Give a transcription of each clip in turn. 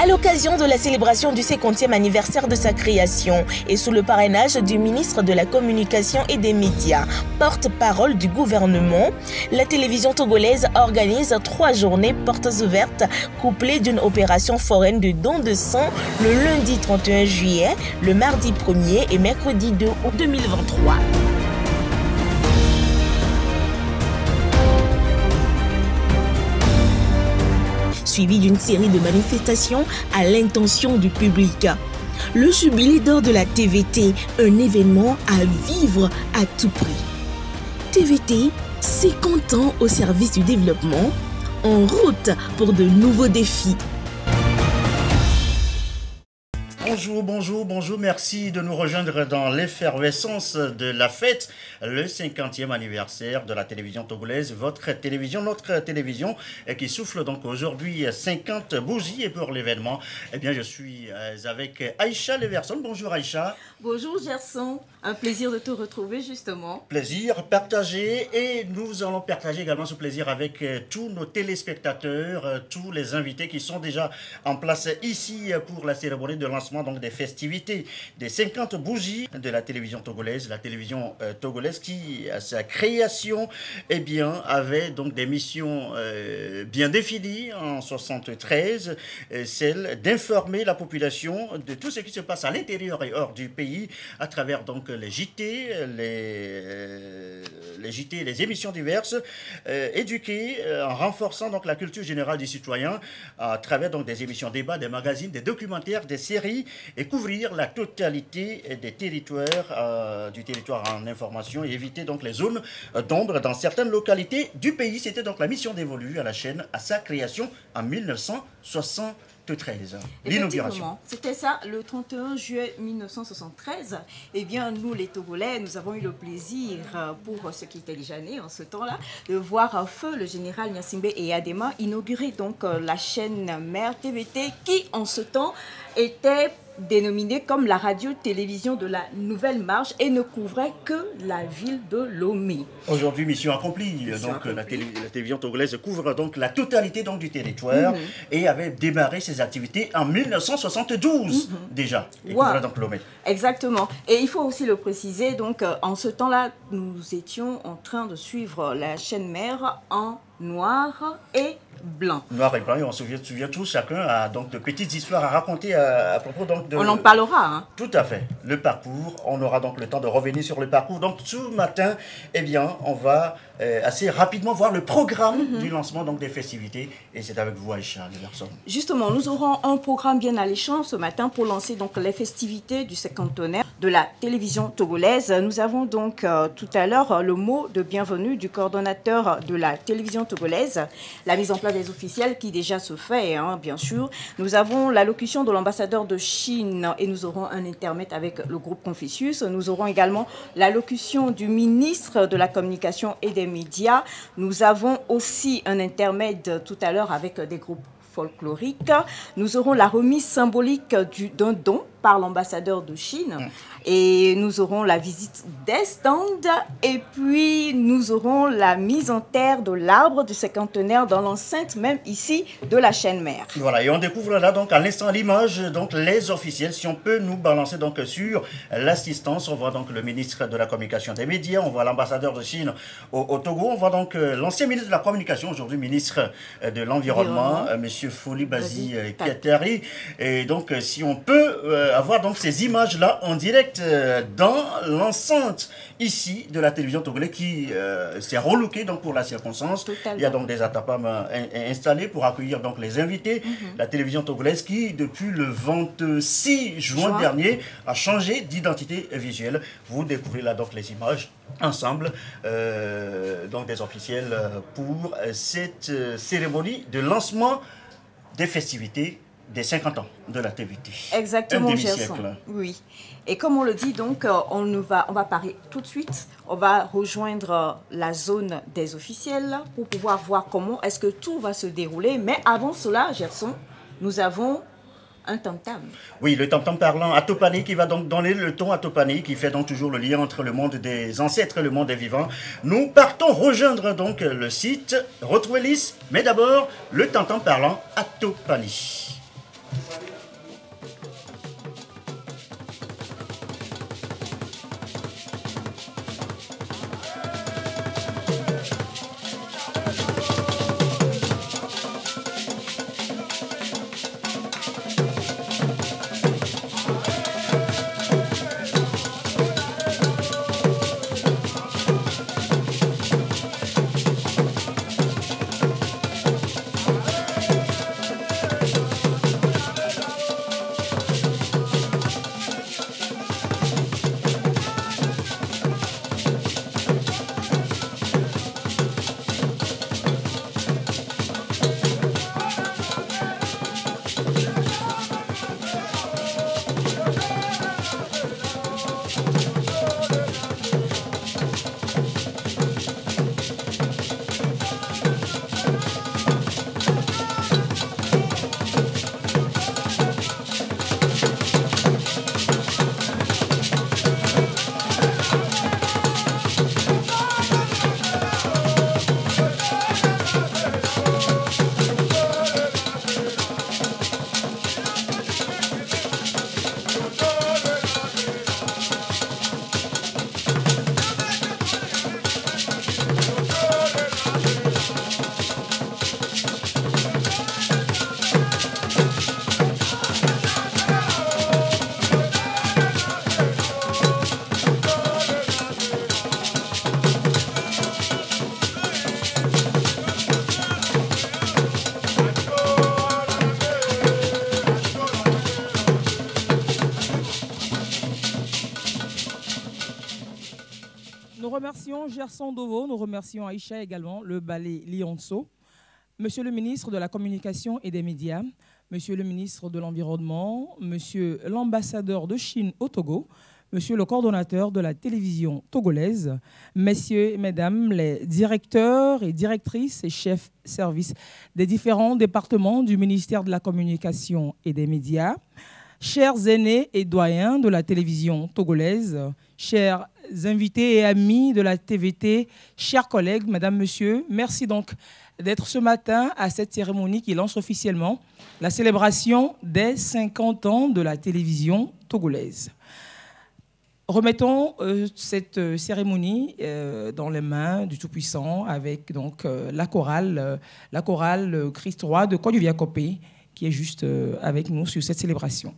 À l'occasion de la célébration du 50e anniversaire de sa création et sous le parrainage du ministre de la Communication et des Médias, porte-parole du gouvernement, la télévision togolaise organise 3 journées portes ouvertes couplées d'une opération foraine de don de sang le lundi 31 juillet, le mardi 1er et mercredi 2 août 2023. Suivi d'une série de manifestations à l'intention du public. Le jubilé d'or de la TVT, un événement à vivre à tout prix. TVT, 50 ans au service du développement, en route pour de nouveaux défis. Bonjour, merci de nous rejoindre dans l'effervescence de la fête, le 50e anniversaire de la télévision togolaise, votre télévision, notre télévision, qui souffle donc aujourd'hui 50 bougies. Et pour l'événement, eh bien, je suis avec Aïcha Leverson. Bonjour Aïcha. Bonjour Gerson, un plaisir de te retrouver justement. Plaisir partagé, et nous allons partager également ce plaisir avec tous nos téléspectateurs, tous les invités qui sont déjà en place ici pour la cérémonie de lancement donc des festivités des 50 bougies de la télévision togolaise, togolaise qui à sa création eh bien avait donc des missions bien définies en 73, celle d'informer la population de tout ce qui se passe à l'intérieur et hors du pays à travers donc les JT, les émissions diverses, éduquer en renforçant donc la culture générale du citoyen à travers donc des émissions débats, des magazines, des documentaires, des séries, et couvrir la totalité des territoires, du territoire en information, et éviter donc les zones d'ombre dans certaines localités du pays. C'était donc la mission dévolue à la chaîne à sa création en 1973. L'inauguration. C'était ça, le 31 juillet 1973. Eh bien, nous les Togolais, nous avons eu le plaisir, pour ceux qui étaient déjà nés en ce temps-là, de voir feu le général Gnassingbé Eyadema inaugurer donc la chaîne mère TVT qui, en ce temps, était dénominée comme la radio-télévision de la Nouvelle Marche et ne couvrait que la ville de Lomé. Aujourd'hui, mission accomplie. La télévision togolaise couvre donc la totalité donc, du territoire et avait démarré ses activités en 1972 déjà. Et couvrait donc Lomé. Exactement. Et il faut aussi le préciser, donc en ce temps-là, nous étions en train de suivre la chaîne mère en noir et blanc. Noir et blanc, et on se souvient tous, chacun a donc de petites histoires à raconter à propos donc de... On en parlera, hein. Tout à fait. Le parcours, on aura donc le temps de revenir sur le parcours. Donc ce matin, eh bien, on va assez rapidement voir le programme du lancement donc des festivités, et c'est avec vous Aïcha Leverson. Justement, nous aurons un programme bien alléchant ce matin pour lancer donc les festivités du 50e de la télévision togolaise. Nous avons donc tout à l'heure le mot de bienvenue du coordonnateur de la télévision togolaise, la mise en place des officiels qui déjà se fait, hein, bien sûr. Nous avons l'allocution de l'ambassadeur de Chine et nous aurons un intermède avec le groupe Confucius. Nous aurons également l'allocution du ministre de la Communication et des Médias. Nous avons aussi un intermède tout à l'heure avec des groupes folkloriques. Nous aurons la remise symbolique d'un don par l'ambassadeur de Chine. Et nous aurons la visite des stands. Et puis, nous aurons la mise en terre de l'arbre du cinquantenaire dans l'enceinte même ici de la chaîne mère. Voilà, et on découvre là donc à l'instant l'image, donc les officiels. Si on peut nous balancer donc sur l'assistance, on voit donc le ministre de la Communication des Médias, on voit l'ambassadeur de Chine au Togo, on voit donc l'ancien ministre de la Communication, aujourd'hui ministre de l'Environnement, monsieur Foli Bazi Kiatari. Et donc, si on peut avoir donc ces images-là en direct dans l'enceinte ici de la télévision togolaise qui s'est relookée donc pour la circonstance. Totalement. Il y a donc des atapams installés pour accueillir donc les invités. La télévision togolaise qui depuis le 26 juin dernier a changé d'identité visuelle. Vous découvrez là donc les images ensemble donc des officiels pour cette cérémonie de lancement des festivités des 50 ans de la TVT. Exactement, Gerson. Oui. Et comme on le dit, donc, on va parler tout de suite. On va rejoindre la zone des officiels pour pouvoir voir comment est-ce que tout va se dérouler. Mais avant cela, Gerson, nous avons un tam-tam. Oui, le tam-tam parlant à Topani qui va donc donner le ton à Topani, qui fait donc toujours le lien entre le monde des ancêtres et le monde des vivants. Nous partons rejoindre donc le site, retrouver l'IS, mais d'abord le tam-tam parlant à Topani. remercions Gerson Dovo, nous remercions Aïcha également, le ballet Lionso, Monsieur le ministre de la Communication et des Médias, Monsieur le ministre de l'Environnement, Monsieur l'ambassadeur de Chine au Togo, Monsieur le coordonnateur de la télévision togolaise, Messieurs et Mesdames les directeurs et directrices et chefs services des différents départements du ministère de la Communication et des Médias, chers aînés et doyens de la télévision togolaise, chers invités et amis de la TVT, chers collègues, Mesdames, Messieurs, merci donc d'être ce matin à cette cérémonie qui lance officiellement la célébration des 50 ans de la télévision togolaise. Remettons cette cérémonie dans les mains du Tout-Puissant avec donc la chorale Christ Roi de Koduvia-Kopé qui est juste avec nous sur cette célébration.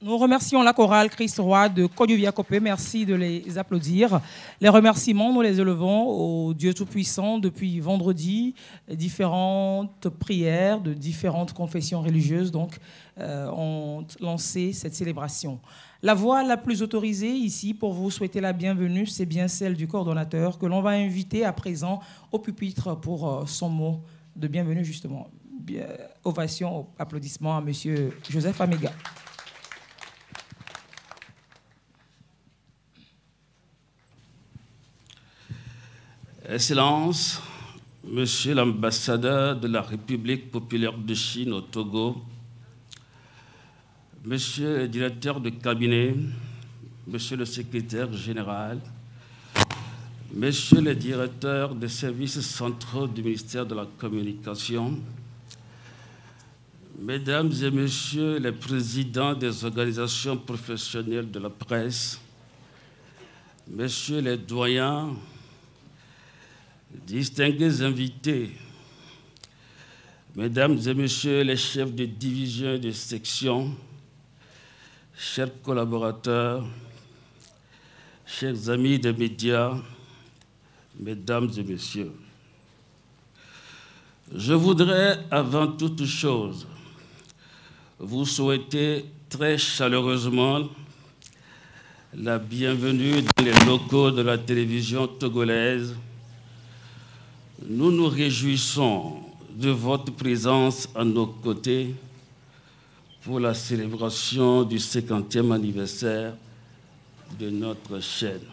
Nous remercions la chorale Christ Roi de Koduvia-Kopé. Merci de les applaudir. Les remerciements, nous les élevons au Dieu Tout-Puissant depuis vendredi. Différentes prières de différentes confessions religieuses ont lancé cette célébration. La voix la plus autorisée ici pour vous souhaiter la bienvenue, c'est bien celle du coordonnateur que l'on va inviter à présent au pupitre pour son mot de bienvenue justement. Ovation, applaudissements à Monsieur Joseph Améga. Excellences, Monsieur l'ambassadeur de la République populaire de Chine au Togo, Monsieur le directeur de cabinet, Monsieur le secrétaire général, Monsieur le directeur des services centraux du ministère de la Communication, Mesdames et Messieurs les présidents des organisations professionnelles de la presse, Messieurs les doyens, distingués invités, Mesdames et Messieurs les chefs de division et de section, chers collaborateurs, chers amis des médias, Mesdames et Messieurs, je voudrais avant toute chose vous souhaiter très chaleureusement la bienvenue dans les locaux de la télévision togolaise. Nous nous réjouissons de votre présence à nos côtés pour la célébration du 50e anniversaire de notre chaîne,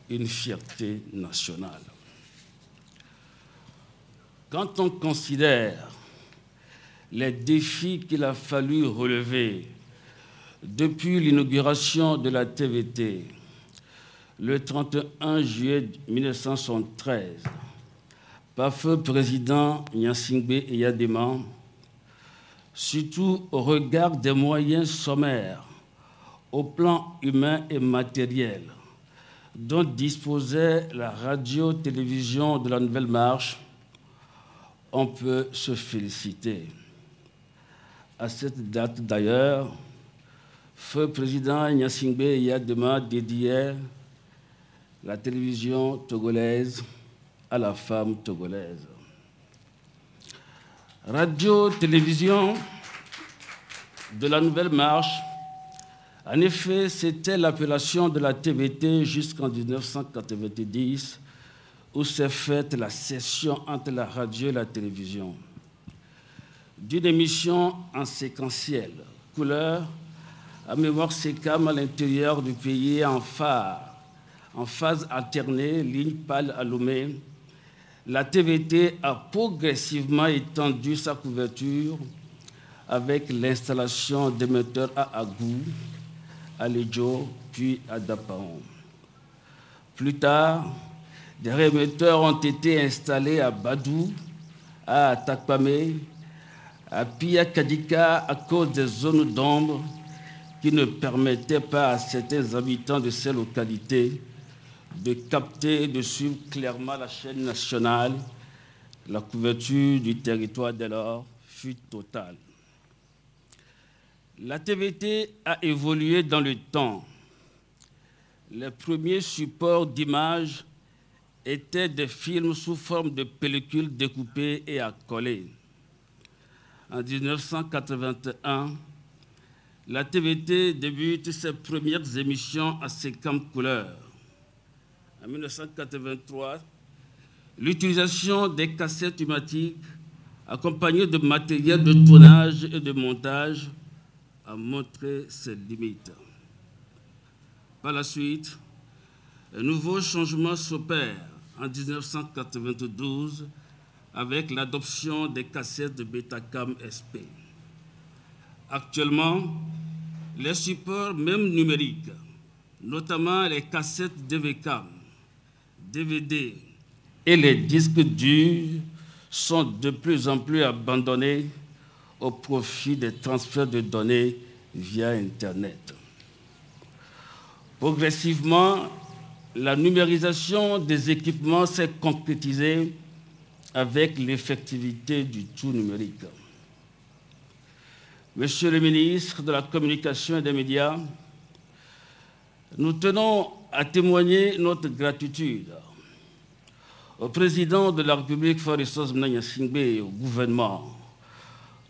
une fierté nationale. Quand on considère les défis qu'il a fallu relever Depuis l'inauguration de la TVT, le 31 juillet 1973, par feu président Gnassingbé Eyadema, surtout au regard des moyens sommaires au plan humain et matériel dont disposait la radio-télévision de la Nouvelle Marche, on peut se féliciter. À cette date d'ailleurs, feu président Gnassingbé Eyadema dédiait la télévision togolaise à la femme togolaise. Radio-télévision de la Nouvelle Marche, en effet, c'était l'appellation de la TVT jusqu'en 1990, où s'est faite la cession entre la radio et la télévision. D'une émission en séquentiel, couleur, à mémoire sécam à l'intérieur du pays en phare, en phase alternée, ligne pâle allumée, la TVT a progressivement étendu sa couverture avec l'installation d'émetteurs à Agou, à Ledjo, puis à Dapaon. Plus tard, des réémetteurs ont été installés à Badou, à Takpame, à Pia-Kadika à cause des zones d'ombre qui ne permettaient pas à certains habitants de ces localités de capter et de suivre clairement la chaîne nationale. La couverture du territoire dès lors fut totale. La TVT a évolué dans le temps. Les premiers supports d'images étaient des films sous forme de pellicules découpées et à coller. En 1981, la TVT débute ses premières émissions à séquence couleur. En 1983, l'utilisation des cassettes humatiques accompagnées de matériel de tournage et de montage a montré ses limites. Par la suite, un nouveau changement s'opère en 1992 avec l'adoption des cassettes de Betacam SP. Actuellement, les supports même numériques, notamment les cassettes DVCAM, DVD et les disques durs sont de plus en plus abandonnés au profit des transferts de données via Internet. Progressivement, la numérisation des équipements s'est concrétisée avec l'effectivité du tout numérique. Monsieur le ministre de la Communication et des Médias, nous tenons à témoigner notre gratitude au président de la République, Faure Gnassingbé, et au gouvernement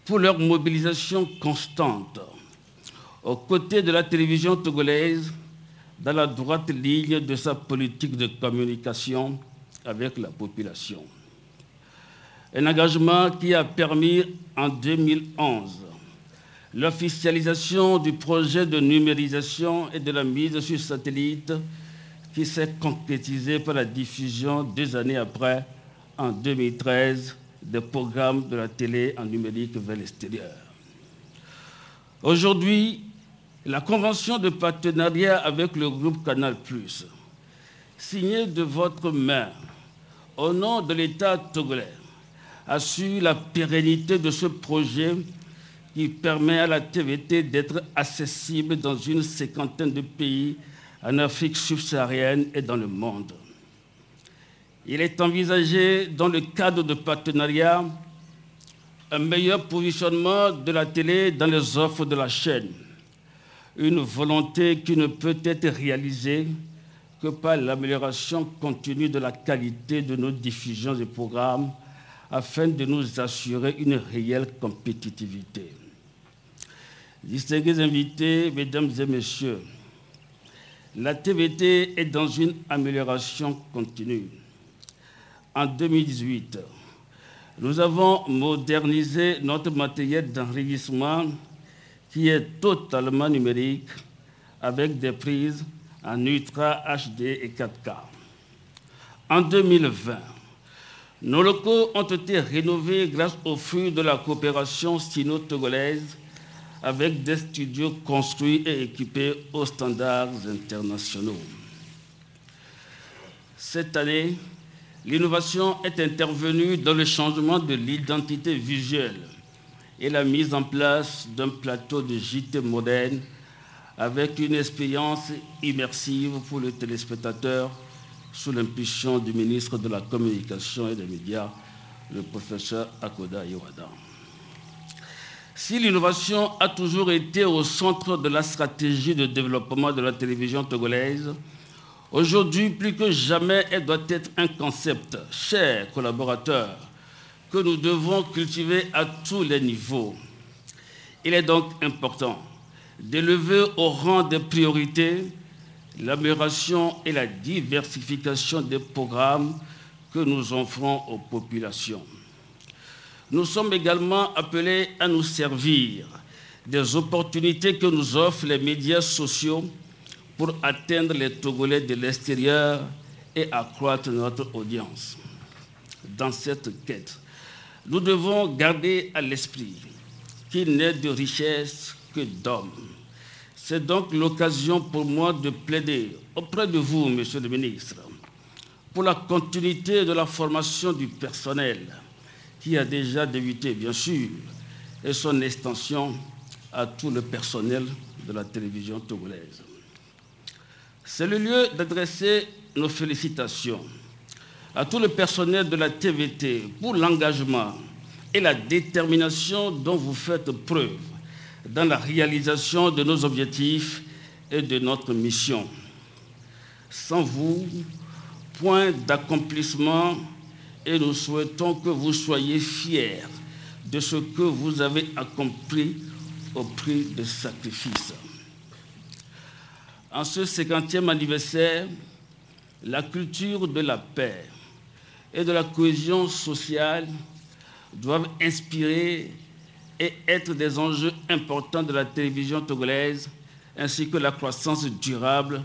pour leur mobilisation constante aux côtés de la télévision togolaise dans la droite ligne de sa politique de communication avec la population. Un engagement qui a permis en 2011 l'officialisation du projet de numérisation et de la mise sur satellite qui s'est concrétisé par la diffusion 2 années après, en 2013, des programmes de la télé en numérique vers l'extérieur. Aujourd'hui, la convention de partenariat avec le groupe Canal+, signée de votre main au nom de l'État togolais, assure la pérennité de ce projet qui permet à la TVT d'être accessible dans une 50aine de pays en Afrique subsaharienne et dans le monde. Il est envisagé, dans le cadre de partenariat, un meilleur positionnement de la télé dans les offres de la chaîne, une volonté qui ne peut être réalisée que par l'amélioration continue de la qualité de nos diffusions et programmes afin de nous assurer une réelle compétitivité. Distingués invités, mesdames et messieurs, la TVT est dans une amélioration continue. En 2018, nous avons modernisé notre matériel d'enregistrement qui est totalement numérique avec des prises en Ultra HD et 4K. En 2020, nos locaux ont été rénovés grâce au fruit de la coopération sino-togolaise avec des studios construits et équipés aux standards internationaux. Cette année, l'innovation est intervenue dans le changement de l'identité visuelle et la mise en place d'un plateau de JT moderne avec une expérience immersive pour le téléspectateur sous l'impulsion du ministre de la Communication et des Médias, le professeur Akoda Iwada. Si l'innovation a toujours été au centre de la stratégie de développement de la télévision togolaise, aujourd'hui, plus que jamais, elle doit être un concept, chers collaborateurs, que nous devons cultiver à tous les niveaux. Il est donc important d'élever au rang des priorités l'amélioration et la diversification des programmes que nous offrons aux populations. Nous sommes également appelés à nous servir des opportunités que nous offrent les médias sociaux pour atteindre les Togolais de l'extérieur et accroître notre audience. Dans cette quête, nous devons garder à l'esprit qu'il n'est de richesse que d'hommes. C'est donc l'occasion pour moi de plaider auprès de vous, Monsieur le ministre, pour la continuité de la formation du personnel qui a déjà débuté, bien sûr, et son extension à tout le personnel de la télévision togolaise. C'est le lieu d'adresser nos félicitations à tout le personnel de la TVT pour l'engagement et la détermination dont vous faites preuve dans la réalisation de nos objectifs et de notre mission. Sans vous, point d'accomplissement, et nous souhaitons que vous soyez fiers de ce que vous avez accompli au prix de sacrifices. En ce 50e anniversaire, la culture de la paix et de la cohésion sociale doivent inspirer et être des enjeux importants de la télévision togolaise, ainsi que la croissance durable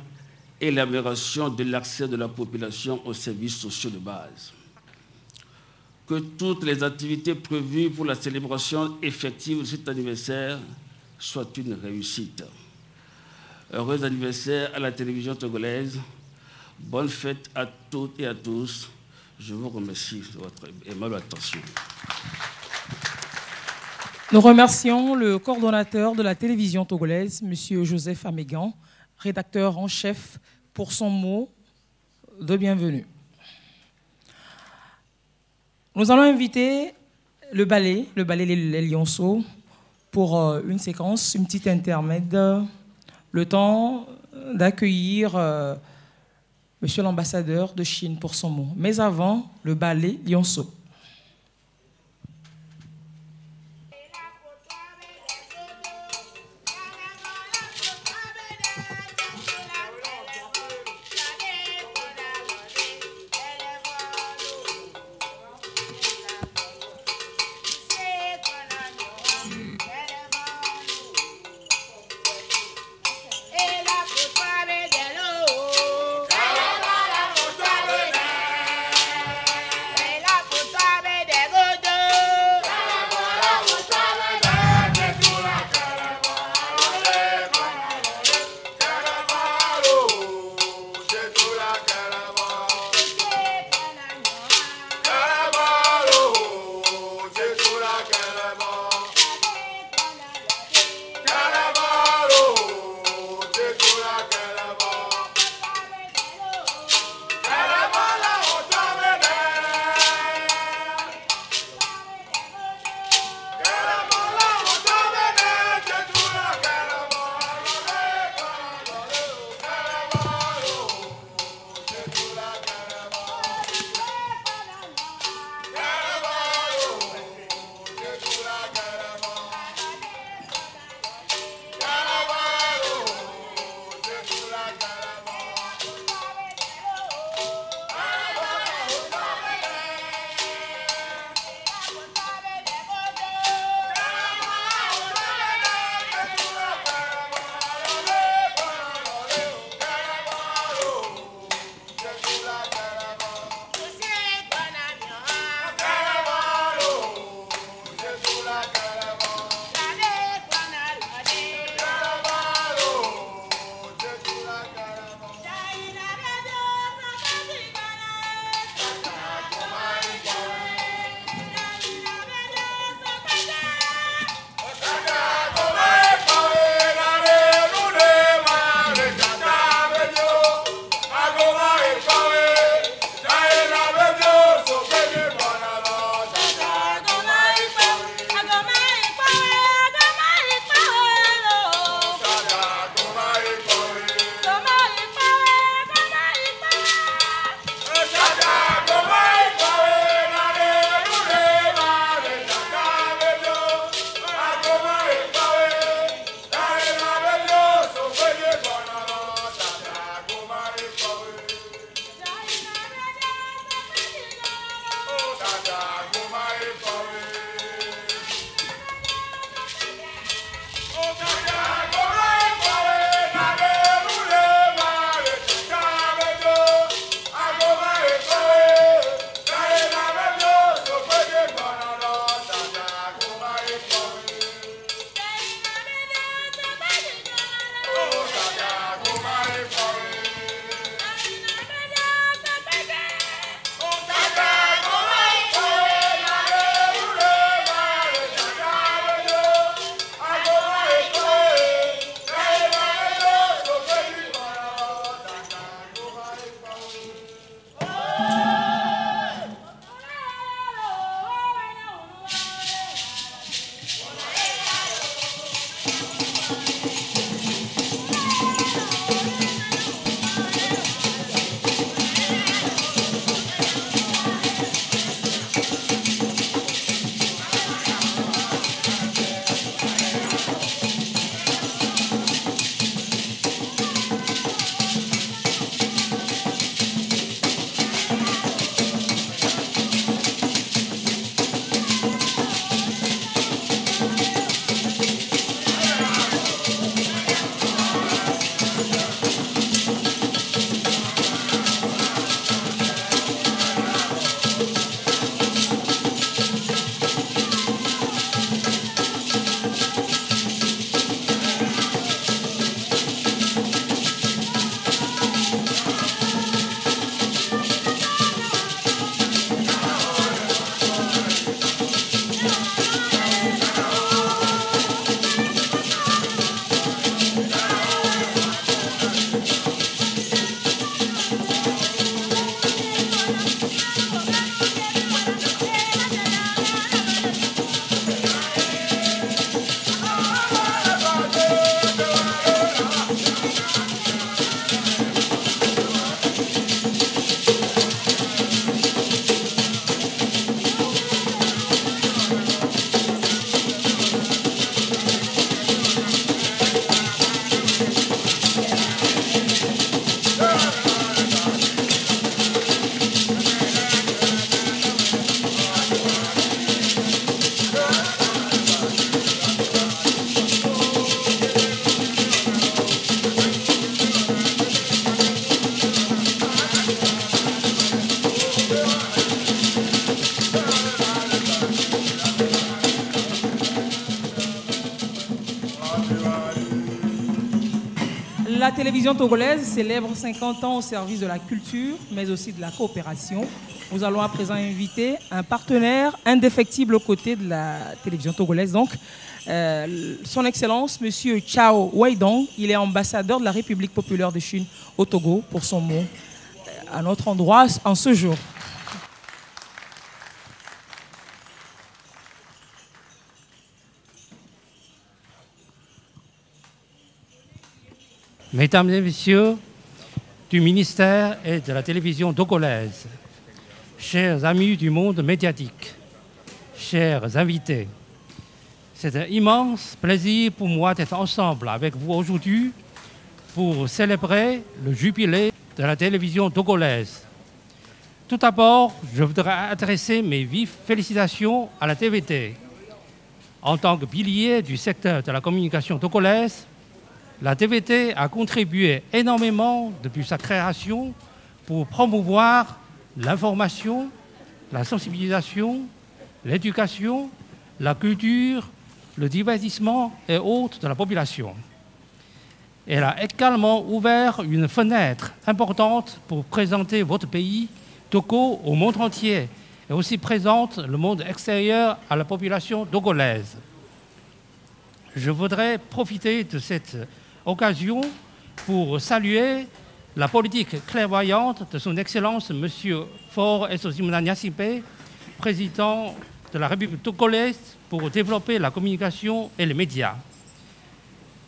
et l'amélioration de l'accès de la population aux services sociaux de base. Que toutes les activités prévues pour la célébration effective de cet anniversaire soient une réussite. Heureux anniversaire à la télévision togolaise. Bonne fête à toutes et à tous. Je vous remercie de votre aimable attention. Nous remercions le coordonnateur de la télévision togolaise, M. Joseph Amégan, rédacteur en chef, pour son mot de bienvenue. Nous allons inviter le ballet Les Lionceaux, pour une séquence, une petite intermède, le temps d'accueillir M. l'ambassadeur de Chine pour son mot. Mais avant, le ballet Lionceaux. Puta La télévision togolaise célèbre 50 ans au service de la culture, mais aussi de la coopération. Nous allons à présent inviter un partenaire indéfectible aux côtés de la télévision togolaise. Donc, son Excellence, Monsieur Chao Weidong, il est ambassadeur de la République populaire de Chine au Togo pour son mot à notre endroit en ce jour. Mesdames et messieurs du ministère et de la télévision togolaise, chers amis du monde médiatique, chers invités, c'est un immense plaisir pour moi d'être ensemble avec vous aujourd'hui pour célébrer le jubilé de la télévision togolaise. Tout d'abord, je voudrais adresser mes vives félicitations à la TVT. En tant que pilier du secteur de la communication togolaise, la TVT a contribué énormément depuis sa création pour promouvoir l'information, la sensibilisation, l'éducation, la culture, le divertissement et autres de la population. Elle a également ouvert une fenêtre importante pour présenter votre pays, Togo, au monde entier et aussi présente le monde extérieur à la population togolaise. Je voudrais profiter de cette occasion pour saluer la politique clairvoyante de son Excellence M. Faure Essosimona Gnassingbé, président de la République togolaise, pour développer la communication et les médias.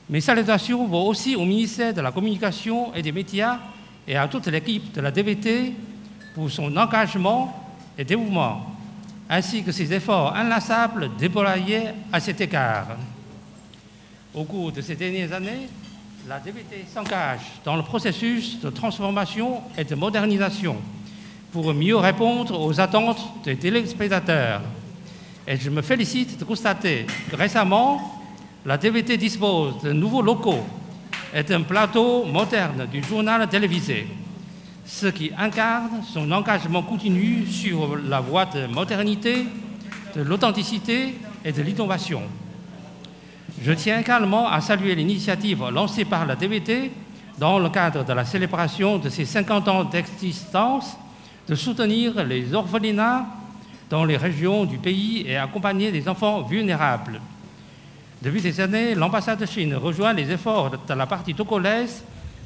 Mes salutations vont aussi au ministère de la Communication et des Médias et à toute l'équipe de la TVT pour son engagement et dévouement, ainsi que ses efforts inlassables déployés à cet égard. Au cours de ces dernières années, la TVT s'engage dans le processus de transformation et de modernisation pour mieux répondre aux attentes des téléspectateurs. Et je me félicite de constater que récemment, la TVT dispose de nouveaux locaux et d'un plateau moderne du journal télévisé, ce qui incarne son engagement continu sur la voie de modernité, de l'authenticité et de l'innovation. Je tiens également à saluer l'initiative lancée par la TVT dans le cadre de la célébration de ses 50 ans d'existence, de soutenir les orphelinats dans les régions du pays et accompagner les enfants vulnérables. Depuis des années, l'ambassade de Chine rejoint les efforts de la partie togolaise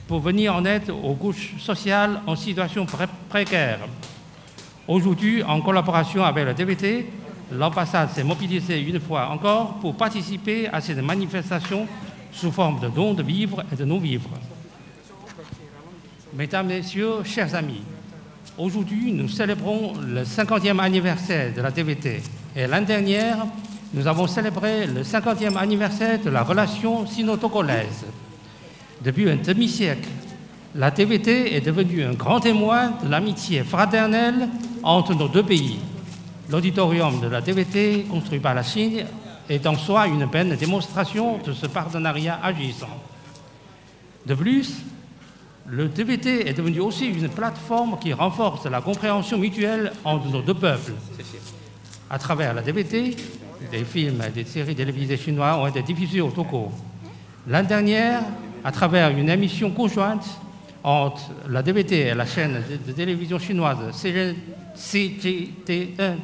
pour venir en aide aux couches sociales en situation précaire. Aujourd'hui, en collaboration avec la TVT, l'ambassade s'est mobilisée une fois encore pour participer à cette manifestation sous forme de dons de vivres et de non-vivres. Mesdames, Messieurs, chers amis, aujourd'hui, nous célébrons le 50e anniversaire de la TVT. Et l'année dernière, nous avons célébré le 50e anniversaire de la relation sino-togolaise. Depuis un demi-siècle, la TVT est devenue un grand témoin de l'amitié fraternelle entre nos deux pays. L'auditorium de la TVT, construit par la Chine, est en soi une belle démonstration de ce partenariat agissant. De plus, le TVT est devenu aussi une plateforme qui renforce la compréhension mutuelle entre nos deux peuples. À travers la TVT, des films et des séries télévisées chinois ont été diffusés au Togo. L'année dernière, à travers une émission conjointe entre la TVT et la chaîne de télévision chinoise CGTN,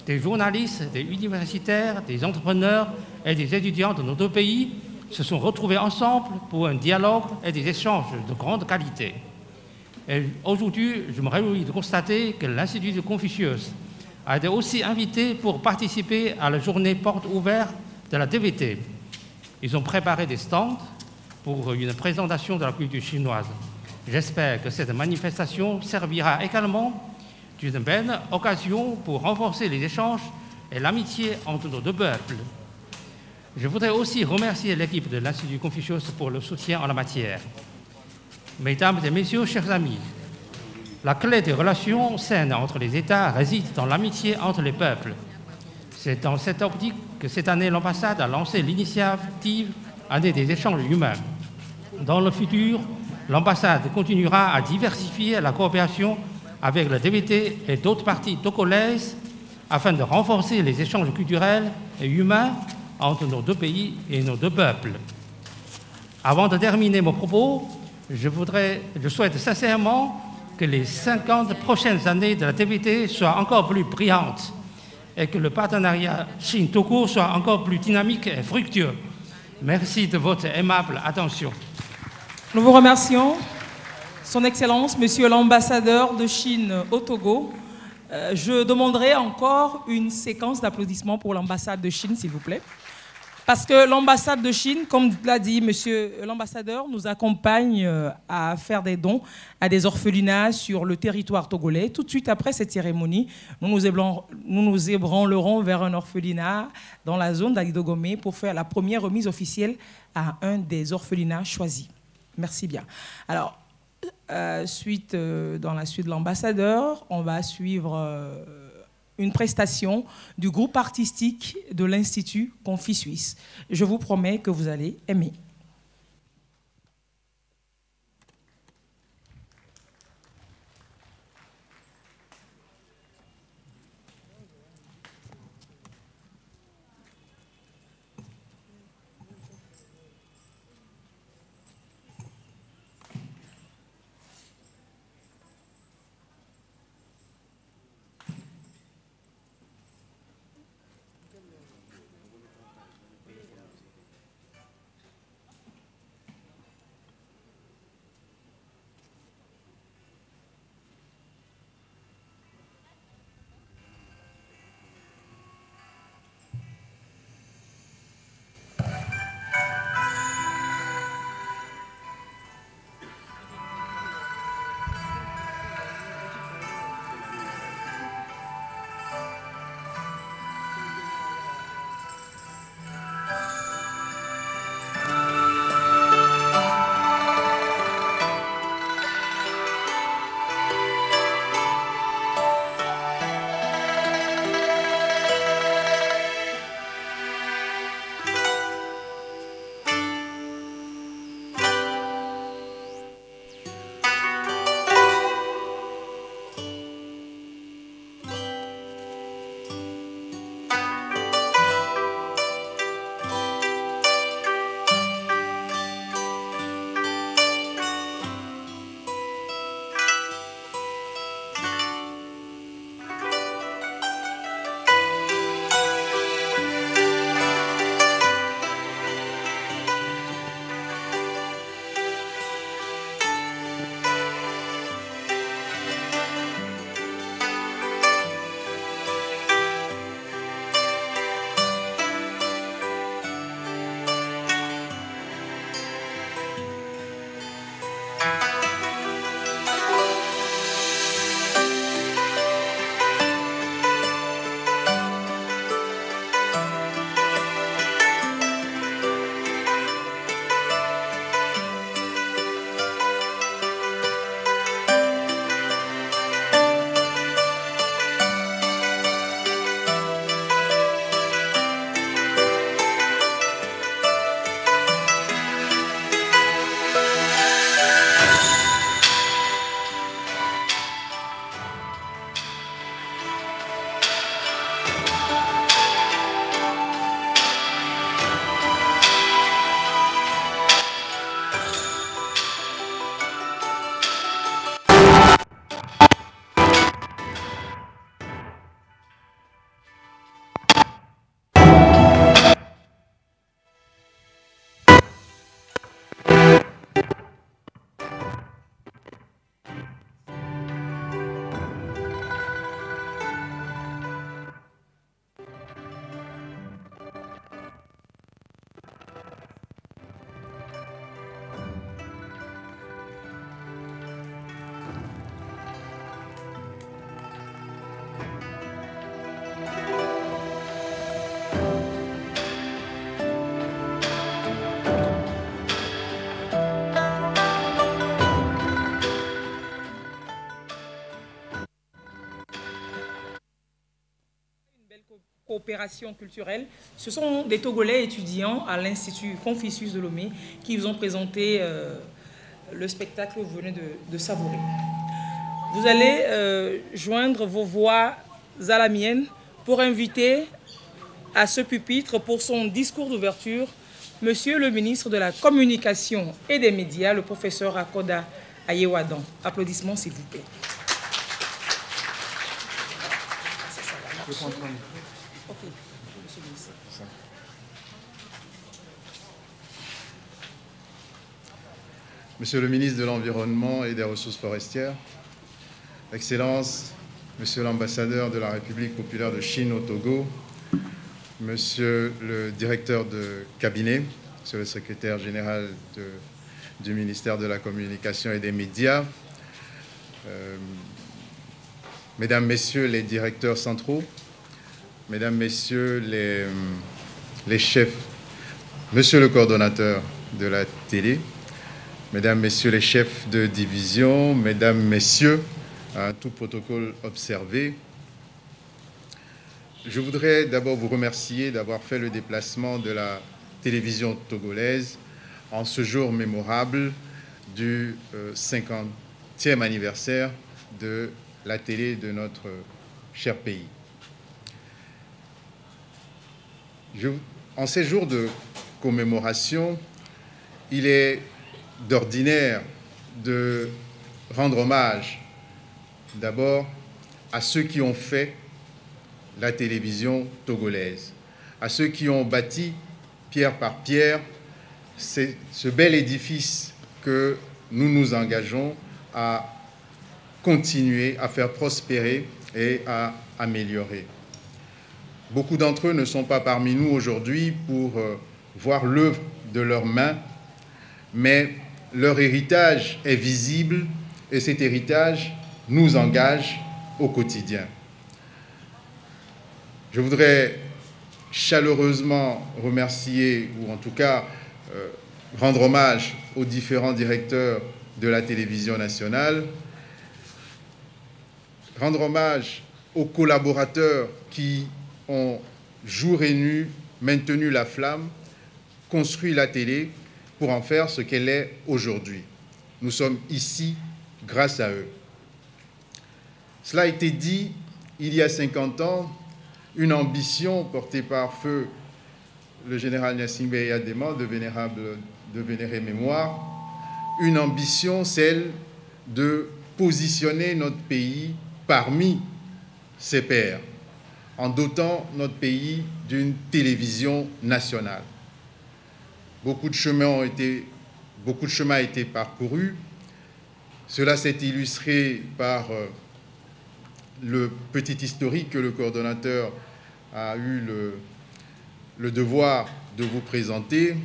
des journalistes, des universitaires, des entrepreneurs et des étudiants de nos deux pays se sont retrouvés ensemble pour un dialogue et des échanges de grande qualité. Et aujourd'hui, je me réjouis de constater que l'Institut de Confucius a été aussi invité pour participer à la journée porte ouverte de la TVT. Ils ont préparé des stands pour une présentation de la culture chinoise. J'espère que cette manifestation servira également d'une belle occasion pour renforcer les échanges et l'amitié entre nos deux peuples. Je voudrais aussi remercier l'équipe de l'Institut Confucius pour le soutien en la matière. Mesdames et messieurs, chers amis, la clé des relations saines entre les États réside dans l'amitié entre les peuples. C'est dans cette optique que cette année, l'ambassade a lancé l'initiative Année des échanges humains. Dans le futur, l'ambassade continuera à diversifier la coopération avec la TVT et d'autres parties togolaises afin de renforcer les échanges culturels et humains entre nos deux pays et nos deux peuples. Avant de terminer mon propos, je souhaite sincèrement que les 50 prochaines années de la TVT soient encore plus brillantes et que le partenariat Chine-Togo soit encore plus dynamique et fructueux. Merci de votre aimable attention. Nous vous remercions. Son Excellence, Monsieur l'ambassadeur de Chine au Togo. Je demanderai encore une séquence d'applaudissements pour l'ambassade de Chine, s'il vous plaît. Parce que l'ambassade de Chine, comme l'a dit Monsieur l'ambassadeur, nous accompagne à faire des dons à des orphelinats sur le territoire togolais. Tout de suite après cette cérémonie, nous nous ébranlerons vers un orphelinat dans la zone d'Aïdogomé pour faire la première remise officielle à un des orphelinats choisis. Merci bien. Alors, dans la suite de l'ambassadeur, on va suivre une prestation du groupe artistique de l'Institut Confucius. Je vous promets que vous allez aimer. Coopération culturelle. Ce sont des Togolais étudiants à l'Institut Confucius de Lomé qui vous ont présenté le spectacle que vous venez de savourer. Vous allez joindre vos voix à la mienne pour inviter à ce pupitre pour son discours d'ouverture Monsieur le ministre de la Communication et des Médias, le professeur Akoda Ayewadan. Applaudissements s'il vous plaît. Monsieur le ministre de l'Environnement et des Ressources forestières, Excellences, Monsieur l'ambassadeur de la République populaire de Chine au Togo, Monsieur le directeur de cabinet, Monsieur le secrétaire général du ministère de la Communication et des Médias, Mesdames, Messieurs les directeurs centraux, Mesdames, Messieurs les chefs, Monsieur le coordonnateur de la télé, Mesdames, Messieurs les chefs de division, Mesdames, Messieurs, à tout protocole observé, je voudrais d'abord vous remercier d'avoir fait le déplacement de la télévision togolaise en ce jour mémorable du 50e anniversaire de la télé de notre cher pays. En ces jours de commémoration, il est d'ordinaire de rendre hommage d'abord à ceux qui ont fait la télévision togolaise, à ceux qui ont bâti pierre par pierre ce bel édifice que nous nous engageons à continuer à faire prospérer et à améliorer. Beaucoup d'entre eux ne sont pas parmi nous aujourd'hui pour voir l'œuvre de leurs mains, mais leur héritage est visible et cet héritage nous engage au quotidien. Je voudrais chaleureusement remercier, ou en tout cas rendre hommage aux différents directeurs de la télévision nationale, rendre hommage aux collaborateurs qui ont jour et nuit maintenu la flamme, construit la télé pour en faire ce qu'elle est aujourd'hui. Nous sommes ici grâce à eux. Cela a été dit il y a 50 ans, une ambition portée par feu le général Gnassingbé Eyadema de vénérée mémoire, une ambition, celle de positionner notre pays parmi ses pairs, en dotant notre pays d'une télévision nationale. Beaucoup de chemin a été parcouru. Cela s'est illustré par le petit historique que le coordonnateur a eu le devoir de vous présenter.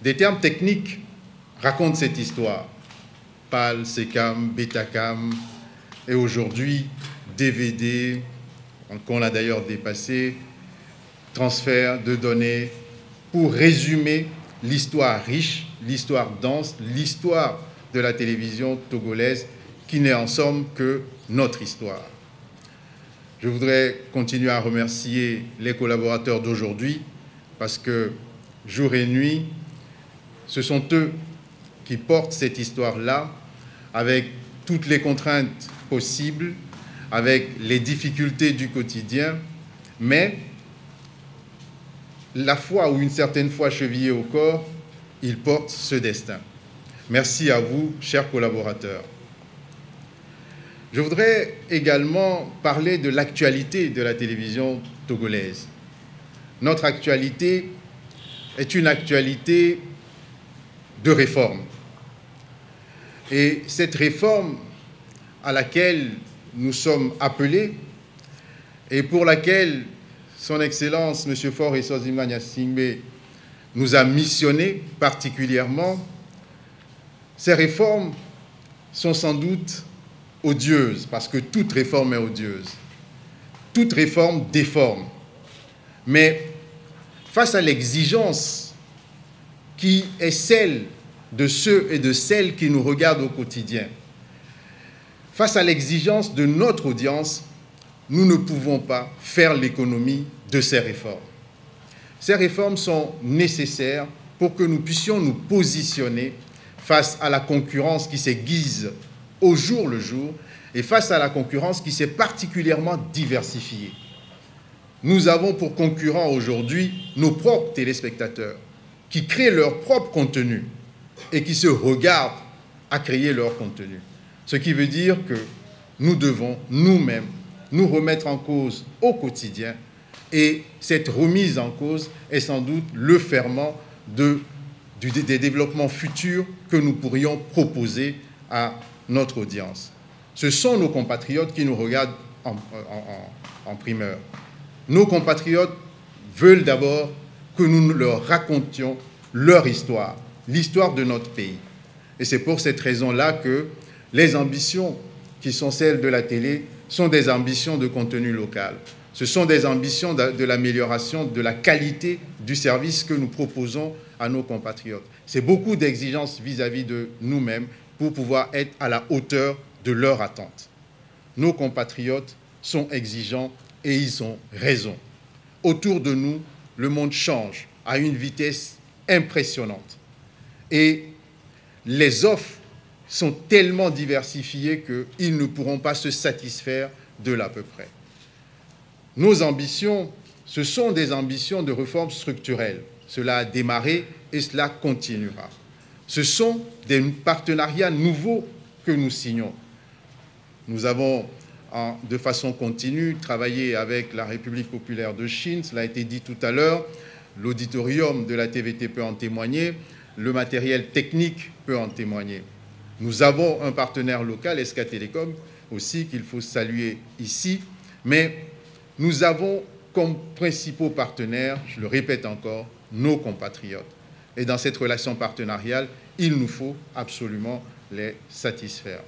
Des termes techniques racontent cette histoire. PAL, SECAM, Betacam et aujourd'hui DVD, qu'on a d'ailleurs dépassé, transfert de données, pour résumer l'histoire riche, l'histoire dense, l'histoire de la télévision togolaise, qui n'est en somme que notre histoire. Je voudrais continuer à remercier les collaborateurs d'aujourd'hui, parce que jour et nuit, ce sont eux qui portent cette histoire-là, avec toutes les contraintes possibles, avec les difficultés du quotidien, mais la foi, ou une certaine foi chevillée au corps, ils portent ce destin. Merci à vous, chers collaborateurs. Je voudrais également parler de l'actualité de la télévision togolaise. Notre actualité est une actualité de réforme. Et cette réforme à laquelle nous sommes appelés et pour laquelle Son Excellence, M. Faure Eswazimana Gnassingbé, nous a missionnés particulièrement, ces réformes sont sans doute odieuses, parce que toute réforme est odieuse. toute réforme déforme. Mais face à l'exigence qui est celle de ceux et de celles qui nous regardent au quotidien, face à l'exigence de notre audience, nous ne pouvons pas faire l'économie de ces réformes. Ces réformes sont nécessaires pour que nous puissions nous positionner face à la concurrence qui s'aiguise au jour le jour et face à la concurrence qui s'est particulièrement diversifiée. Nous avons pour concurrents aujourd'hui nos propres téléspectateurs qui créent leur propre contenu et qui se regardent à créer leur contenu. Ce qui veut dire que nous devons nous-mêmes nous remettre en cause au quotidien et cette remise en cause est sans doute le ferment des développements futurs que nous pourrions proposer à notre audience. Ce sont nos compatriotes qui nous regardent en primeur. Nos compatriotes veulent d'abord que nous leur racontions leur histoire, l'histoire de notre pays. Et c'est pour cette raison-là que les ambitions qui sont celles de la télé sont des ambitions de contenu local. Ce sont des ambitions de l'amélioration de la qualité du service que nous proposons à nos compatriotes. C'est beaucoup d'exigences vis-à-vis de nous-mêmes pour pouvoir être à la hauteur de leurs attentes. Nos compatriotes sont exigeants et ils ont raison. Autour de nous, le monde change à une vitesse impressionnante. Et les offres sont tellement diversifiées qu'ils ne pourront pas se satisfaire de l'à peu près. Nos ambitions, ce sont des ambitions de réforme structurelle. Cela a démarré et cela continuera. Ce sont des partenariats nouveaux que nous signons. Nous avons, de façon continue, travaillé avec la République populaire de Chine. Cela a été dit tout à l'heure. L'auditorium de la TVT peut en témoigner. Le matériel technique peut en témoigner. Nous avons un partenaire local, SK Telecom, aussi, qu'il faut saluer ici. Mais nous avons comme principaux partenaires, je le répète encore, nos compatriotes. Et dans cette relation partenariale, il nous faut absolument les satisfaire.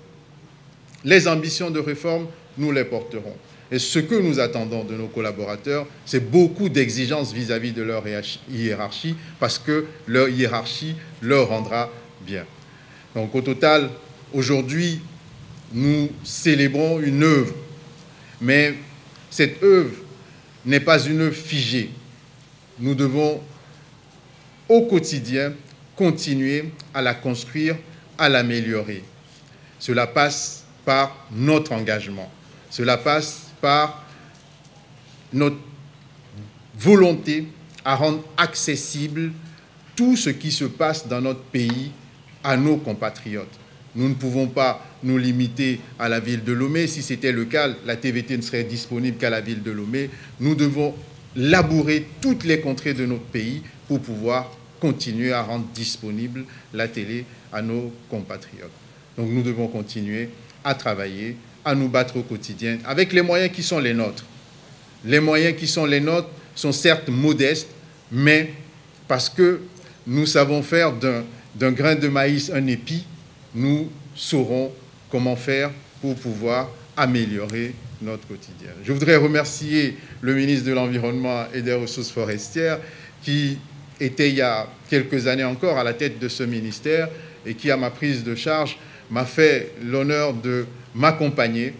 Les ambitions de réforme, nous les porterons. Et ce que nous attendons de nos collaborateurs, c'est beaucoup d'exigences vis-à-vis de leur hiérarchie, parce que leur hiérarchie leur rendra bien. Donc au total, aujourd'hui, nous célébrons une œuvre, mais cette œuvre n'est pas une œuvre figée. Nous devons au quotidien continuer à la construire, à l'améliorer. Cela passe par notre engagement. Cela passe par notre volonté à rendre accessible tout ce qui se passe dans notre pays à nos compatriotes. Nous ne pouvons pas nous limiter à la ville de Lomé. Si c'était le cas, la TVT ne serait disponible qu'à la ville de Lomé. Nous devons labourer toutes les contrées de notre pays pour pouvoir continuer à rendre disponible la télé à nos compatriotes. Donc nous devons continuer à travailler, à nous battre au quotidien avec les moyens qui sont les nôtres. Les moyens qui sont les nôtres sont certes modestes, mais parce que nous savons faire d'un grain de maïs un épi, nous saurons comment faire pour pouvoir améliorer notre quotidien. Je voudrais remercier le ministre de l'Environnement et des Ressources forestières qui était il y a quelques années encore à la tête de ce ministère et qui, à ma prise de charge, m'a fait l'honneur de m'accompagner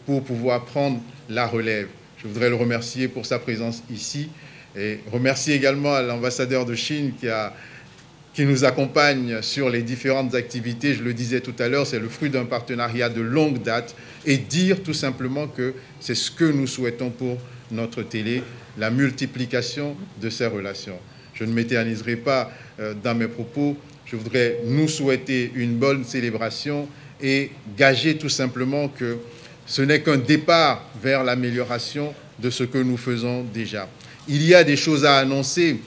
pour pouvoir prendre la relève. Je voudrais le remercier pour sa présence ici et remercier également l'ambassadeur de Chine qui nous accompagne sur les différentes activités. Je le disais tout à l'heure, c'est le fruit d'un partenariat de longue date et dire tout simplement que c'est ce que nous souhaitons pour notre télé, la multiplication de ces relations. Je ne m'éterniserai pas dans mes propos. Je voudrais nous souhaiter une bonne célébration et gager tout simplement que ce n'est qu'un départ vers l'amélioration de ce que nous faisons déjà. Il y a des choses à annoncer.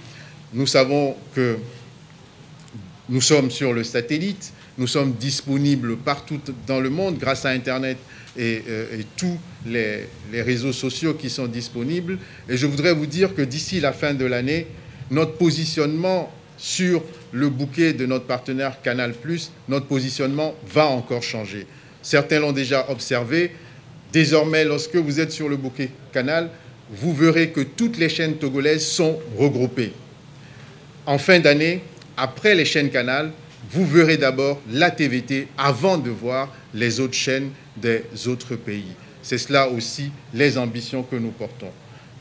Nous savons que nous sommes sur le satellite, nous sommes disponibles partout dans le monde grâce à Internet et tous les réseaux sociaux qui sont disponibles. Et je voudrais vous dire que d'ici la fin de l'année, notre positionnement sur le bouquet de notre partenaire Canal+, notre positionnement va encore changer. Certains l'ont déjà observé. Désormais, lorsque vous êtes sur le bouquet Canal, vous verrez que toutes les chaînes togolaises sont regroupées. En fin d'année, après les chaînes Canal, vous verrez d'abord la TVT avant de voir les autres chaînes des autres pays. C'est cela aussi les ambitions que nous portons.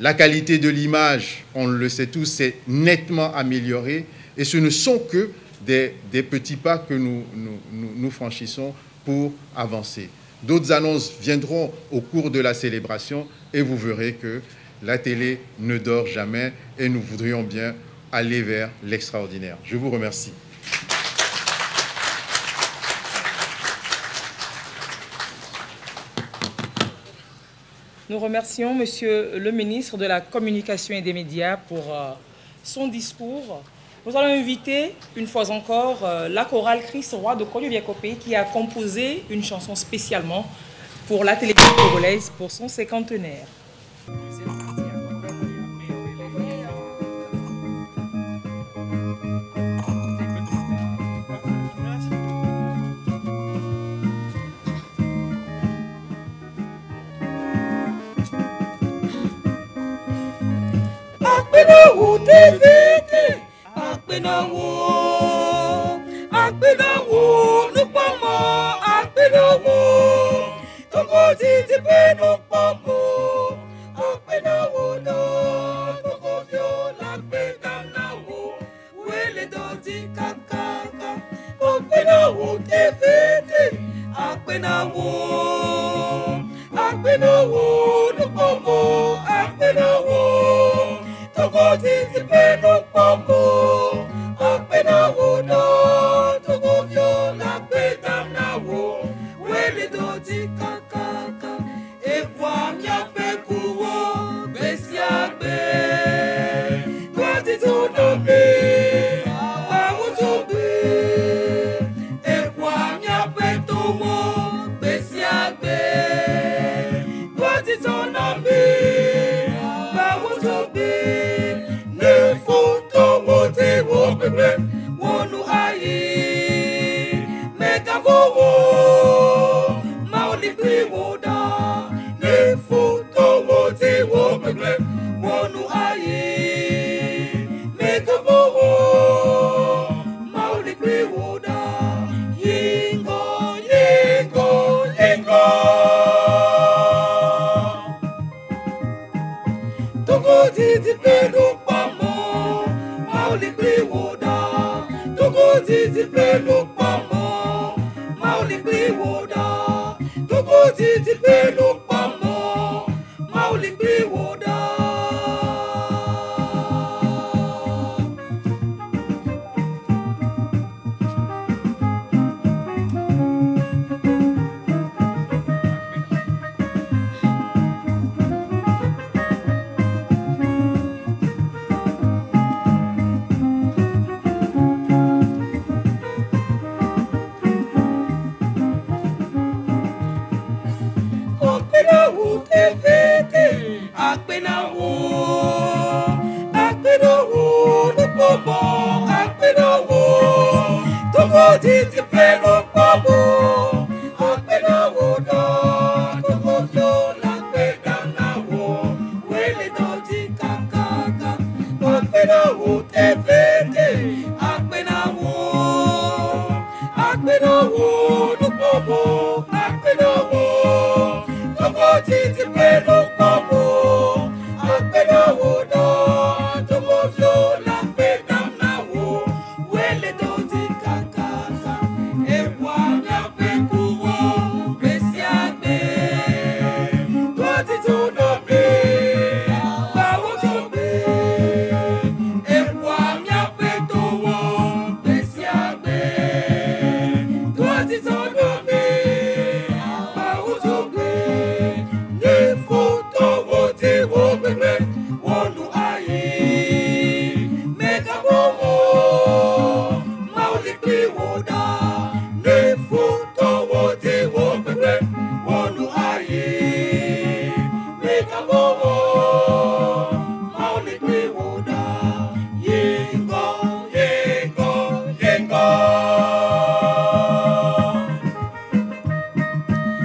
La qualité de l'image, on le sait tous, s'est nettement améliorée et ce ne sont que des petits pas que nous franchissons pour avancer. D'autres annonces viendront au cours de la célébration et vous verrez que la télé ne dort jamais et nous voudrions bien aller vers l'extraordinaire. Je vous remercie. Nous remercions Monsieur le ministre de la Communication et des Médias pour son discours. Nous allons inviter, une fois encore, la chorale Christ Roi de Konyubiakopé qui a composé une chanson spécialement pour la télévision togolaise pour son 50e.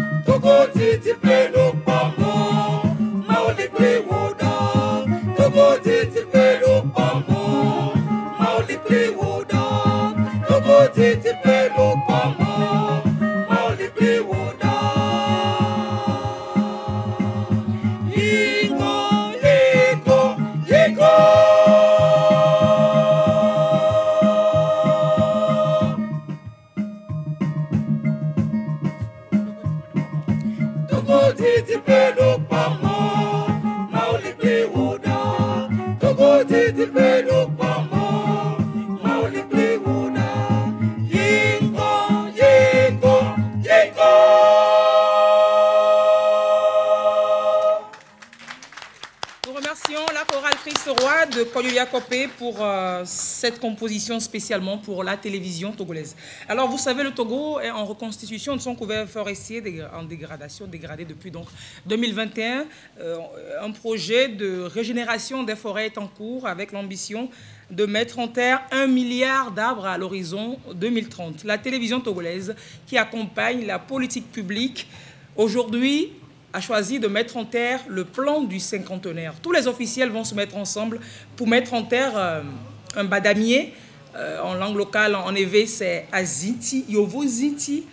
Togo titi pleno Pour cette composition spécialement pour la télévision togolaise. Alors vous savez, le Togo est en reconstitution de son couvert forestier en dégradation, dégradé depuis donc 2021. Un projet de régénération des forêts est en cours avec l'ambition de mettre en terre 1 milliard d'arbres à l'horizon 2030. La télévision togolaise qui accompagne la politique publique aujourd'hui a choisi de mettre en terre le plan du cinquantenaire. Tous les officiels vont se mettre ensemble pour mettre en terre un badamier. En langue locale, en éveil, c'est Aziti, Yovoziti.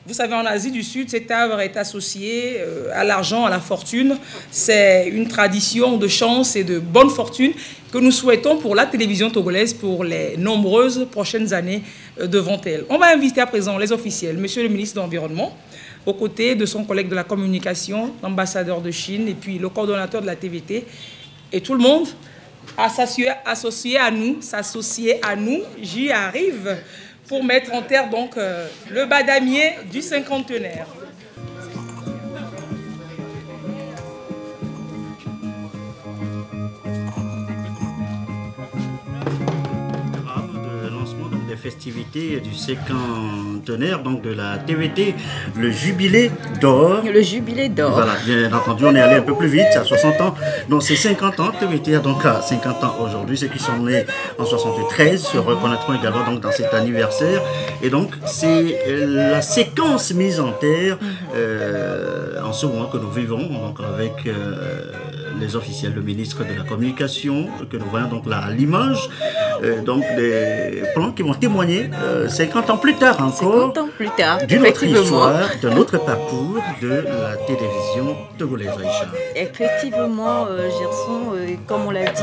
Vous savez, en Asie du Sud, cet arbre est associé à l'argent, à la fortune. C'est une tradition de chance et de bonne fortune que nous souhaitons pour la télévision togolaise pour les nombreuses prochaines années devant elle. On va inviter à présent les officiels, Monsieur le ministre de l'Environnement, aux côtés de son collègue de la communication, l'ambassadeur de Chine, et puis le coordonnateur de la TVT, et tout le monde à s'associer à nous, j'y arrive, pour mettre en terre donc le badamier du cinquantenaire. Festivités du cinquantenaire donc de la TVT, le jubilé d'or. Le jubilé d'or. Voilà, bien entendu, on est allé un peu plus vite, à 60 ans. Donc c'est 50 ans, TVT a donc 50 ans aujourd'hui. Ceux qui sont nés en 73 se reconnaîtront également donc dans cet anniversaire. Et donc c'est la séquence mise en terre en ce moment que nous vivons, donc avec les officiels, le ministre de la Communication, que nous voyons donc là à l'image, donc des plans qui vont témoigner 50 ans plus tard encore, 50 ans plus tard, d'une autre histoire, de notre parcours de la télévision togolaise, Aïcha. Effectivement, Gerson, comme on l'a dit,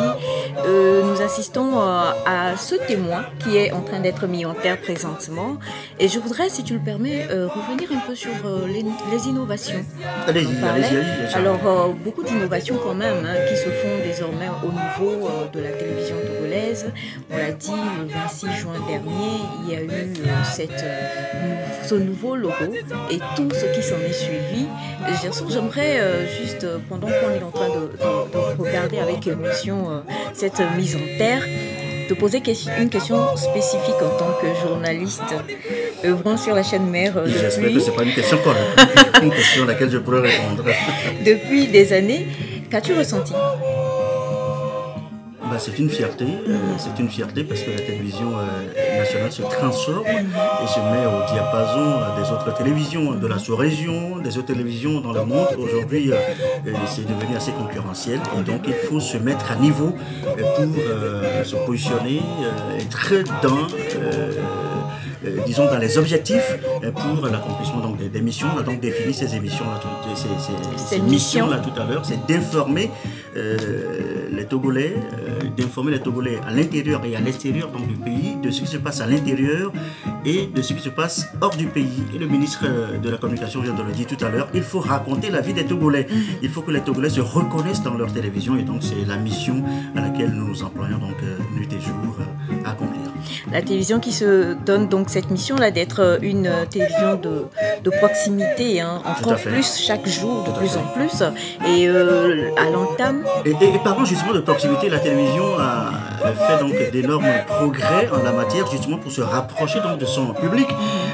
nous assistons à ce témoin qui est en train d'être mis en terre présentement. Et je voudrais, si tu le permets, revenir un peu sur les innovations. Allez-y. Alors, beaucoup d'innovations quand même qui se font désormais au niveau de la télévision togolaise. On l'a dit, le 26 juin dernier, il y a eu ce nouveau logo et tout ce qui s'en est suivi. Gerson, j'aimerais juste, pendant qu'on est en train de regarder avec émotion cette mise en terre, te poser une question spécifique en tant que journaliste œuvrant sur la chaîne mère. J'espère que ce n'est pas une question correcte, une question à laquelle je pourrais répondre. Depuis des années, qu'as-tu ressenti ? C'est une fierté, parce que la télévision nationale se transforme et se met au diapason des autres télévisions de la sous-région, des autres télévisions dans le monde. Aujourd'hui, c'est devenu assez concurrentiel et donc il faut se mettre à niveau pour se positionner, être dans... disons dans les objectifs pour l'accomplissement donc des missions. On a donc défini ces émissions-là, ces missions-là tout à l'heure, c'est d'informer les Togolais, à l'intérieur et à l'extérieur donc, du pays, de ce qui se passe à l'intérieur et de ce qui se passe hors du pays. Et le ministre de la Communication vient de le dire tout à l'heure, il faut raconter la vie des Togolais. Il faut que les Togolais se reconnaissent dans leur télévision et donc c'est la mission à laquelle nous nous employons donc nuit et jour à accomplir. La télévision qui se donne donc cette mission-là d'être une télévision de proximité, encore plus chaque jour, de plus en plus, et à l'entame. Et parlant justement de proximité, la télévision a fait donc d'énormes progrès en la matière justement pour se rapprocher donc de son public.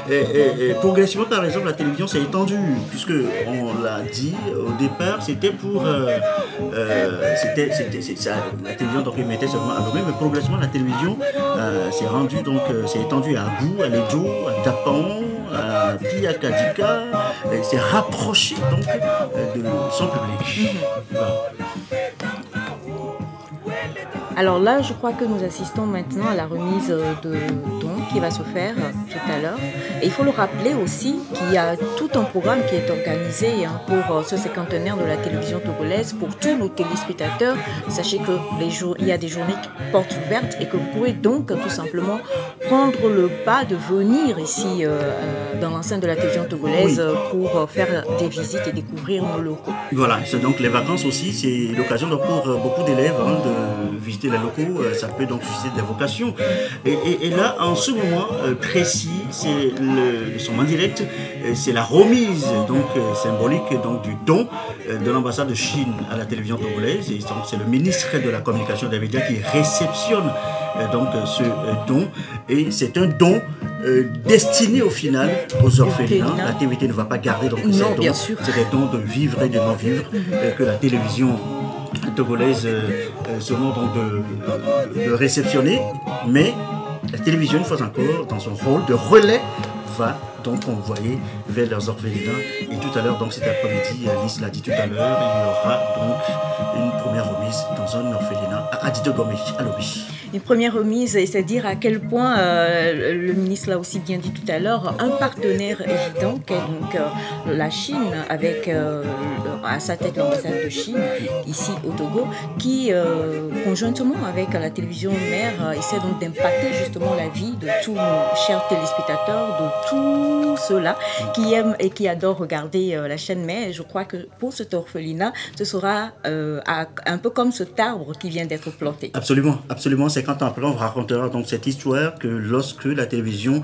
Et progressivement, par exemple, la télévision s'est étendue, puisque on l'a dit au départ, c'était pour la télévision donc émettait seulement à Lomé, mais progressivement la télévision s'est étendue à Abou, à Ledjo, à Tapan, à Piakadika, s'est rapprochée donc de son public. Voilà. Alors là, je crois que nous assistons maintenant à la remise de dons qui va se faire tout à l'heure. Et il faut le rappeler aussi qu'il y a tout un programme qui est organisé pour ce cinquantenaire de la télévision togolaise, pour tous nos téléspectateurs. Sachez qu'il y a des journées portes ouvertes et que vous pouvez donc tout simplement prendre le pas de venir ici dans l'enceinte de la télévision togolaise pour faire des visites et découvrir nos locaux. Voilà, c'est donc les vacances aussi, c'est l'occasion pour beaucoup d'élèves de visiter les locaux, ça peut donc susciter des vocations. Et là, en ce moment précis, c'est son direct, c'est la remise donc symbolique donc du don de l'ambassade de Chine à la télévision togolaise. Et donc c'est le ministre de la communication des médias qui réceptionne donc ce don. Et c'est un don destiné au final aux orphelins. La TVT ne va pas garder donc ces dons. C'est des dons de vivre et de non-vivre que la télévision togolaise se montre donc de réceptionner. Mais la télévision, une fois encore, dans son rôle de relais, va donc envoyer vers leurs orphelinats. Et tout à l'heure, donc cet après-midi, Alice l'a dit tout à l'heure, il y aura donc une première remise dans un orphelinat à Adidogomé, à Lobby. Une première remise, et c'est dire à quel point le ministre l'a aussi bien dit tout à l'heure, un partenaire évident qu'est donc la Chine avec à sa tête l'ambassade de Chine ici au Togo, qui conjointement avec la télévision mère essaie donc d'impacter justement la vie de tous nos chers téléspectateurs, de tous ceux-là qui aiment et qui adorent regarder la chaîne mère. Et je crois que pour cet orphelinat, ce sera un peu comme cet arbre qui vient d'être planté. Absolument, absolument. 50 ans après, on racontera donc cette histoire que lorsque la télévision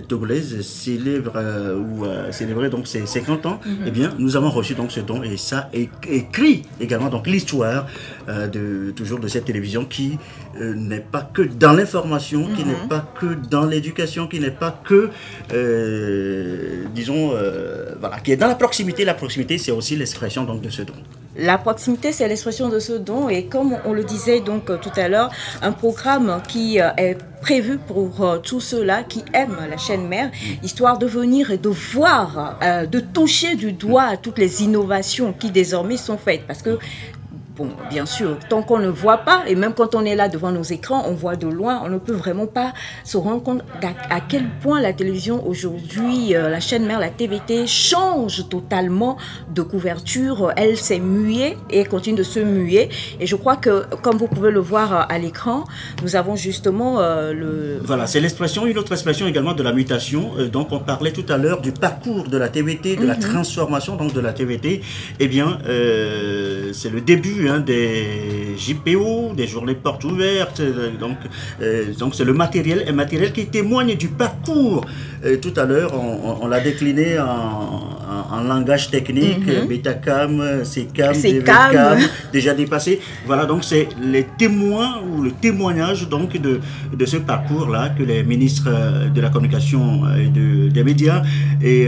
togolaise célébrait donc ses 50 ans, eh bien, nous avons reçu donc ce don et ça écrit également donc l'histoire toujours de cette télévision qui n'est pas que dans l'information, qui n'est pas que dans l'éducation, qui n'est pas que, disons, voilà, qui est dans la proximité. La proximité, c'est aussi l'expression donc de ce don. La proximité, c'est l'expression de ce don et comme on le disait donc tout à l'heure, un programme qui est prévu pour tous ceux-là qui aiment la chaîne mère, histoire de venir et de voir, de toucher du doigt toutes les innovations qui désormais sont faites. Parce que bon, bien sûr, tant qu'on ne voit pas, et même quand on est là devant nos écrans, on voit de loin, on ne peut vraiment pas se rendre compte à quel point la télévision aujourd'hui, la chaîne mère, la TVT, change totalement de couverture. Elle s'est muée et continue de se muer. Et je crois que, comme vous pouvez le voir à l'écran, nous avons justement Voilà, c'est l'expression, une autre expression également de la mutation. Donc, on parlait tout à l'heure du parcours de la TVT, de la transformation donc de la TVT. Eh bien, c'est le début des JPO, des journées portes ouvertes, donc c'est un matériel qui témoigne du parcours. Tout à l'heure, on l'a décliné en langage technique, Betacam, CCAM, DVCAM, déjà dépassé. Voilà, donc c'est les témoins ou le témoignage donc de ce parcours-là que les ministres de la communication et des médias et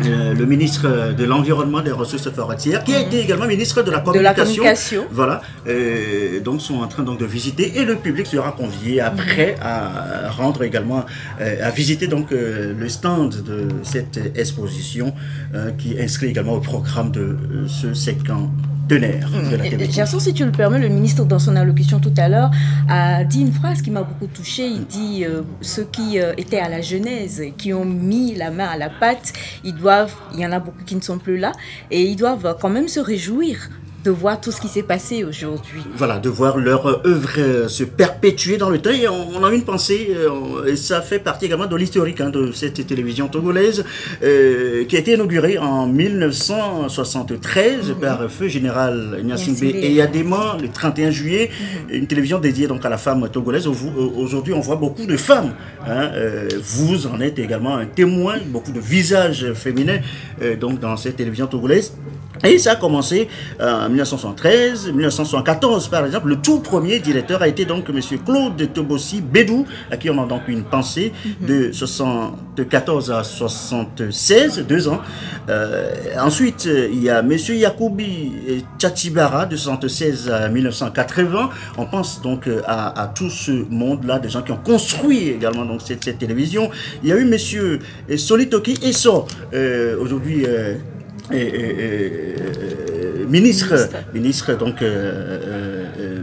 le ministre de l'Environnement, des Ressources forestières, qui a été également ministre de la Communication. Voilà, donc sont en train donc de visiter et le public sera convié après à rendre également, à visiter donc le stand de cette exposition qui inscrit également au programme de ce cinquantenaire de la télévision. Gerson, si tu le permets, le ministre dans son allocution tout à l'heure a dit une phrase qui m'a beaucoup touchée. Il dit ceux qui étaient à la genèse, qui ont mis la main à la pâte, il y en a beaucoup qui ne sont plus là et ils doivent quand même se réjouir de voir tout ce qui s'est passé aujourd'hui. Voilà, de voir leur œuvre se perpétuer dans le temps. Et on a une pensée, et ça fait partie également de l'historique de cette télévision togolaise, qui a été inaugurée en 1973 par Feu Général Gnassingbé et Yadema, le 31 juillet, une télévision dédiée donc à la femme togolaise. Aujourd'hui, on voit beaucoup de femmes. Vous en êtes également un témoin, beaucoup de visages féminins donc dans cette télévision togolaise. Et ça a commencé en 1973, 1974 par exemple. Le tout premier directeur a été donc M. Claude Tobossi Bédou, à qui on a donc une pensée de 74 à 76, 2 ans. Ensuite, il y a M. Yacoubi Tchatibara de 76 à 1980. On pense donc à tout ce monde-là, des gens qui ont construit également donc cette télévision. Il y a eu M. Solitoki Esso, aujourd'hui ministre donc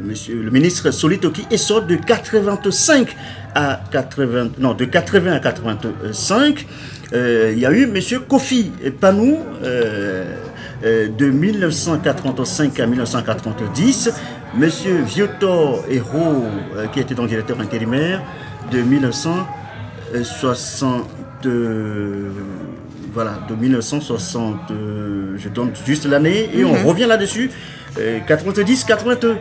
monsieur le ministre Solitoki est sorti de 85 à 80, non, de 80 à 85. Il y a eu monsieur Kofi Panou de 1985 à 1990, monsieur Viotor Hérault qui était donc directeur intérimaire de 1960. Voilà, de 1960, je donne juste l'année et on revient là-dessus, 90-91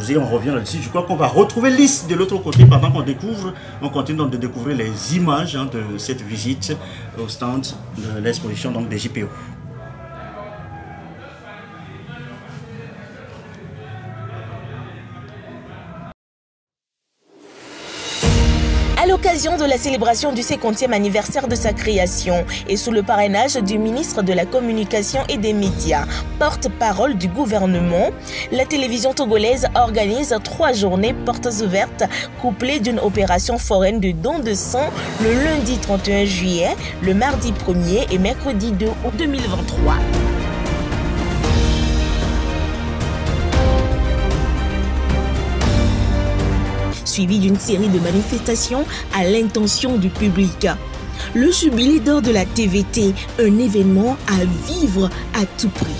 et on revient là-dessus. Je crois qu'on va retrouver liste de l'autre côté pendant qu'on découvre, on continue donc de découvrir les images de cette visite au stand de l'exposition donc des JPO. À l'occasion de la célébration du 50e anniversaire de sa création et sous le parrainage du ministre de la Communication et des Médias, porte-parole du gouvernement, la télévision togolaise organise 3 journées portes ouvertes couplées d'une opération foraine de don de sang le lundi 31 juillet, le mardi 1er et mercredi 2 août 2023. Suivi d'une série de manifestations à l'intention du public. Le jubilé d'or de la TVT, un événement à vivre à tout prix.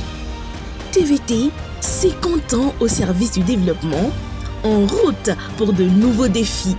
TVT, 50 ans au service du développement, en route pour de nouveaux défis.